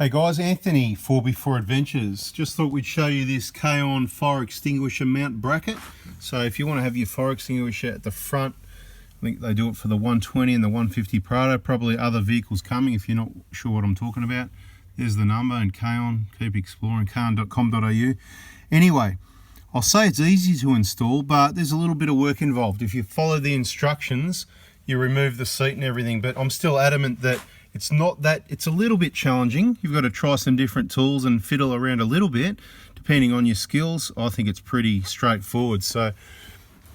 Hey guys, Anthony, 4x4 Adventures. Just thought we'd show you this Kaon fire extinguisher mount bracket. So if you want to have your fire extinguisher at the front, I think they do it for the 120 and the 150 Prado, probably other vehicles coming if you're not sure what I'm talking about. There's the number, and Kaon, keep exploring, kaon.com.au. Anyway, I'll say it's easy to install, but there's a little bit of work involved. If you follow the instructions, you remove the seat and everything, but I'm still adamant that it's not that, it's a little bit challenging. You've got to try some different tools and fiddle around a little bit, depending on your skills. I think it's pretty straightforward. So I'm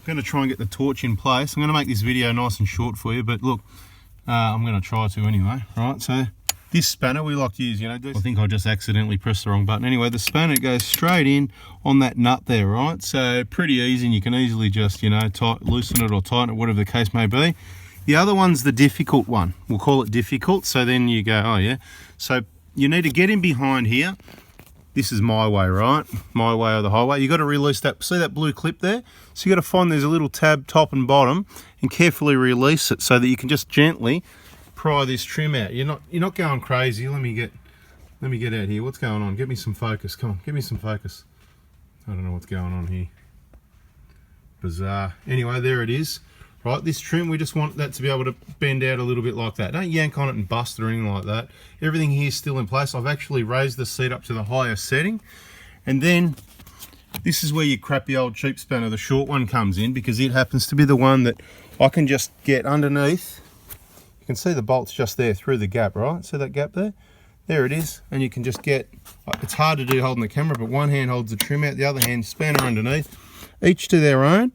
going to try and get the torch in place. I'm going to make this video nice and short for you, but look, I'm going to try to anyway. Right, so this spanner we like to use, you know, I think I just accidentally pressed the wrong button. Anyway, the spanner goes straight in on that nut there, right? So pretty easy, and you can easily just, you know, loosen it or tighten it, whatever the case may be. The other one's the difficult one. We'll call it difficult. So then you go, oh yeah. So you need to get in behind here. This is my way, right? My way or the highway. You got to release that. See that blue clip there? So you got to find there's a little tab top and bottom, and carefully release it so that you can just gently pry this trim out. You're not going crazy. Let me get out here. What's going on? Get me some focus. Come on, give me some focus. I don't know what's going on here. Bizarre. Anyway, there it is. Right, this trim, we just want that to be able to bend out a little bit like that. Don't yank on it and bust or anything like that. Everything here is still in place. I've actually raised the seat up to the highest setting. And then this is where your crappy old cheap spanner, the short one, comes in, because it happens to be the one that I can just get underneath. You can see the bolt's just there through the gap, right? See that gap there? There it is. And you can just get, it's hard to do holding the camera, but one hand holds the trim out, the other hand spanner underneath. Each to their own.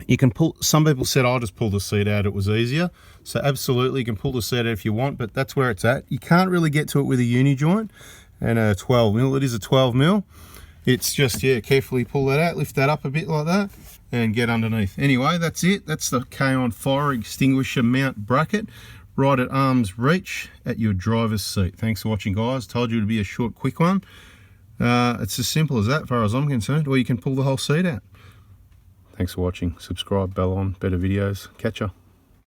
You can pull, some people said I'll just pull the seat out, it was easier. So absolutely you can pull the seat out if you want, but that's where it's at. You can't really get to it with a uni joint and a 12mm. It is a 12mm. It's just, yeah, carefully pull that out, lift that up a bit like that, and get underneath. Anyway, that's it. That's the Kaon fire extinguisher mount bracket, right at arm's reach at your driver's seat. Thanks for watching, guys. Told you it'd be a short, quick one. It's as simple as that, as far as I'm concerned, or you can pull the whole seat out. Thanks for watching. Subscribe, bell on, better videos. Catch ya.